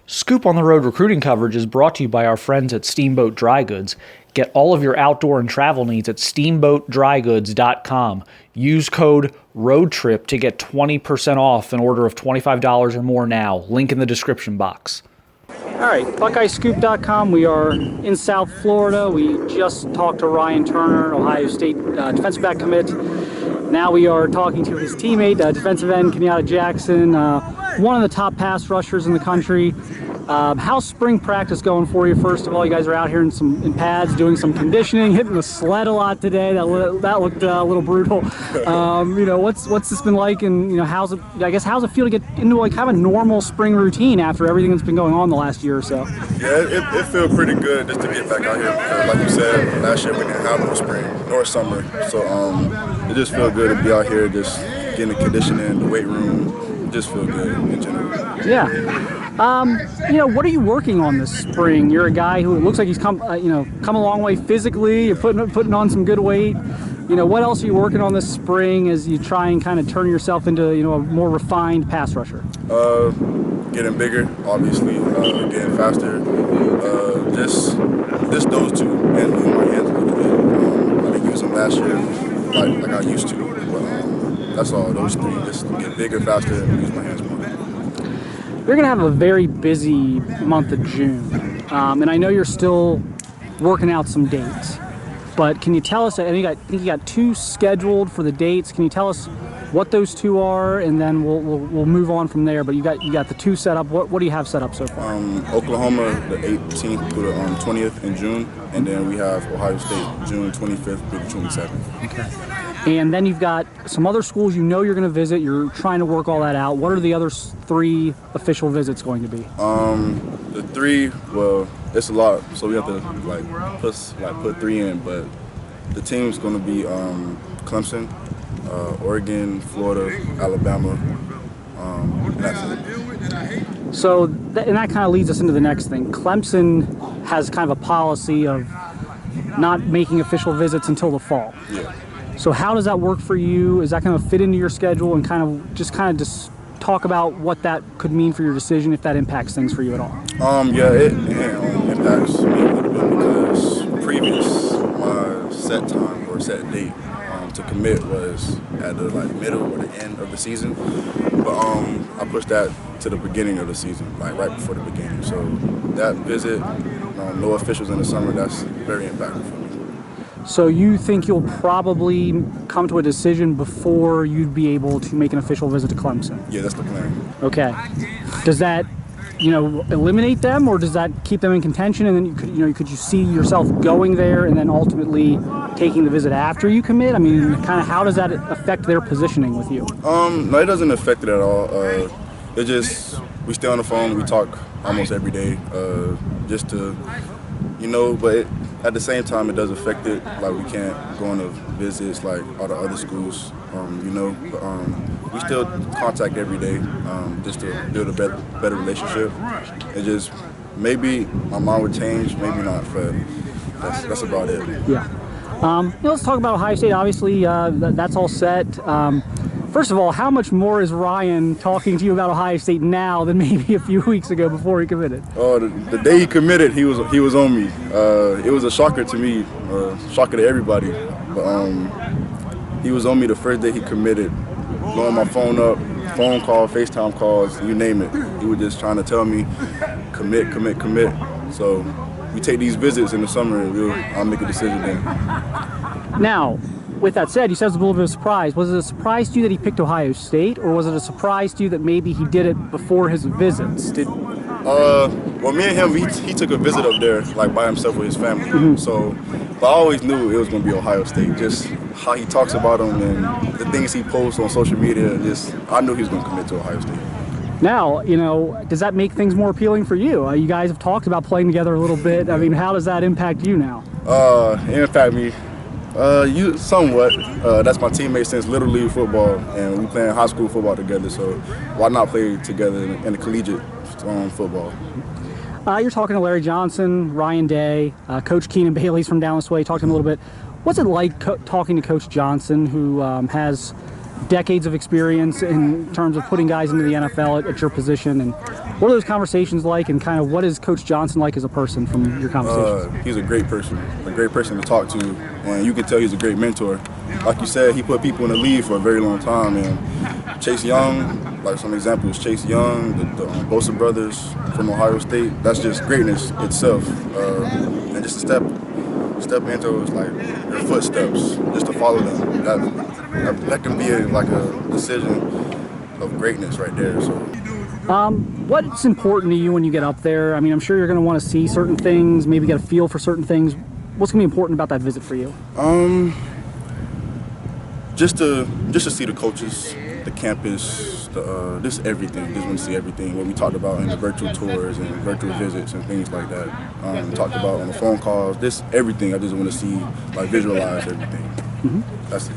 Scoop on the Road recruiting coverage is brought to you by our friends at Steamboat Dry Goods. Get all of your outdoor and travel needs at steamboatdrygoods.com. Use code ROADTRIP to get 20% off an order of $25 or more now. Link in the description box. All right, BuckeyesScoop.com. We are in South Florida. We just talked to Ryan Turner, Ohio State defensive back commit. Now we are talking to his teammate, defensive end Kenyatta Jackson, one of the top pass rushers in the country. How's spring practice going for you? First of all, you guys are out here in pads, doing some conditioning, hitting the sled a lot today. That looked a little brutal. What's this been like, and how's it feel to get into like kind of a normal spring routine after everything that's been going on the last year or so? Yeah, it feels pretty good just to get back out here because, like you said, last year we didn't have no spring nor summer, so it just feels good to be out here, just getting the conditioning, the weight room. Just feel good in general. Yeah. What are you working on this spring? You're a guy who looks like he's come a long way physically. You're putting on some good weight. What else are you working on this spring as you try and kind of turn yourself into a more refined pass rusher? Getting bigger, obviously. Getting faster. Just those two, and moving my hands a little bit. I didn't use them last year like I used to, but that's all. Those three. Just get bigger, faster, and use my hands more. You're going to have a very busy month of June, and I know you're still working out some dates, but can you tell us, I think you got two scheduled for the dates. Can you tell us what those two are, and then we'll move on from there, but you got the two set up. What do you have set up so far? Oklahoma, the 18th through the 20th in June, and then we have Ohio State, June 25th through the 27th. Okay. And then you've got some other schools you're going to visit. You're trying to work all that out. What are the other three official visits going to be? The three, well, it's a lot, so we have to put three in. But the team's going to be Clemson, Oregon, Florida, Alabama, and that's it. So that kind of leads us into the next thing. Clemson has kind of a policy of not making official visits until the fall. Yeah. So how does that work for you? Is that going to fit into your schedule, and kind of just talk about what that could mean for your decision, if that impacts things for you at all? Yeah, it impacts me a little bit because my set time or set date to commit was at the middle or the end of the season, but I pushed that to the beginning of the season, right before the beginning. So that visit, no officials in the summer, that's very impactful for me. So you think you'll probably come to a decision before you'd be able to make an official visit to Clemson? Yeah, that's the plan. Okay. Does that, eliminate them, or does that keep them in contention? And then could you see yourself going there and then ultimately taking the visit after you commit? I mean, kind of how does that affect their positioning with you? No, it doesn't affect it at all. It just, we stay on the phone, we talk almost every day, just to, but at the same time, it does affect it. Like, we can't go on visits like all the other schools, but we still contact every day just to build a better relationship. It just, maybe my mind would change, maybe not, but that's about it. Yeah. Let's talk about Ohio State. Obviously, that's all set. First of all, how much more is Ryan talking to you about Ohio State now than maybe a few weeks ago before he committed? Oh, the day he committed, he was on me. It was a shocker to me, shocker to everybody. But he was on me the first day he committed, blowing my phone up, phone call, FaceTime calls, you name it. He was just trying to tell me, commit. So we take these visits in the summer, and I'll make a decision then. Now, with that said, you said it was a little bit of a surprise. Was it a surprise to you that he picked Ohio State, or was it a surprise to you that maybe he did it before his visits? Well, me and him, he took a visit up there, by himself with his family. Mm-hmm. So, but I always knew it was going to be Ohio State. Just how he talks about them and the things he posts on social media, I knew he was going to commit to Ohio State. Now, does that make things more appealing for you? You guys have talked about playing together a little bit. I mean, how does that impact you now? It impacts me. Somewhat. That's my teammate since Little League football, and we playing high school football together, so why not play together in the collegiate football? You're talking to Larry Johnson, Ryan Day, Coach Keenan Bailey's from down this way. Talk to him a little bit. What's it like talking to Coach Johnson, who has decades of experience in terms of putting guys into the NFL at your position. And what are those conversations like, and kind of what is Coach Johnson like as a person from your conversations? He's a great person to talk to, and you can tell he's a great mentor. Like you said, he put people in the league for a very long time, and Chase Young, like some examples, Chase Young, the Bosa brothers from Ohio State, that's just greatness itself. And just to step into like their footsteps, just to follow them. That can be like a decision of greatness right there. So, what's important to you when you get up there? I mean, I'm sure you're going to want to see certain things, maybe get a feel for certain things. What's going to be important about that visit for you? Just to see the coaches, the campus, just everything. Just want to see everything. What we talked about in the virtual tours and virtual visits and things like that. Talked about on the phone calls. Just everything. I just want to see, like, visualize everything. Mm-hmm. That's it.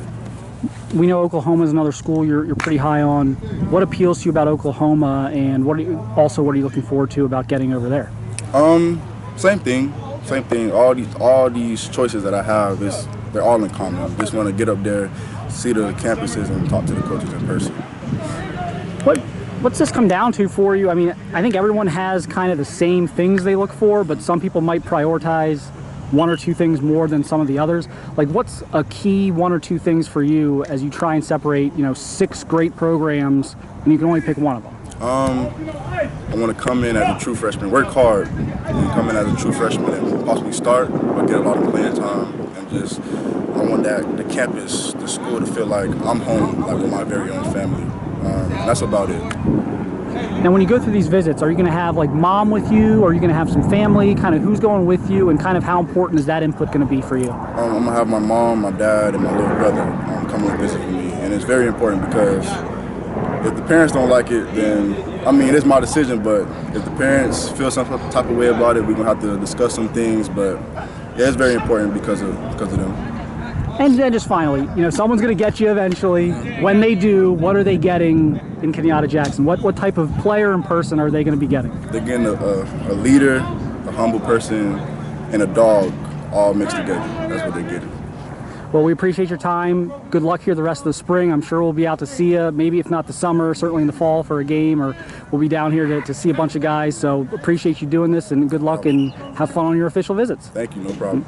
We know Oklahoma is another school you're pretty high on. What appeals to you about Oklahoma, and what are you looking forward to about getting over there? Same thing. All these choices that I have they're all in common. Just want to get up there, see the campuses, and talk to the coaches in person. What's this come down to for you? I mean, I think everyone has kind of the same things they look for, but some people might prioritize one or two things more than some of the others. Like, what's a key one or two things for you as you try and separate, 6 great programs and you can only pick one of them? I want to come in as a true freshman, work hard, and come in as a true freshman and possibly start, but get a lot of playing time, and I want the campus, the school to feel like I'm home, like with my very own family. That's about it. Now, when you go through these visits, are you going to have like mom with you? Or are you going to have some family? Kind of who's going with you, and kind of how important is that input going to be for you? I'm going to have my mom, my dad, and my little brother come and visit with me. And it's very important because if the parents don't like it, then, I mean, it's my decision, but if the parents feel some type of way about it, we're going to have to discuss some things. But yeah, it's very important because of them. And then just finally, someone's going to get you eventually. When they do, what are they getting in Kenyatta Jackson? What type of player and person are they going to be getting? They're getting a leader, a humble person, and a dog all mixed together. That's what they're getting. Well, we appreciate your time. Good luck here the rest of the spring. I'm sure we'll be out to see you, maybe if not the summer, certainly in the fall for a game, or we'll be down here to see a bunch of guys. So appreciate you doing this, and good luck and have fun on your official visits. Thank you, no problem.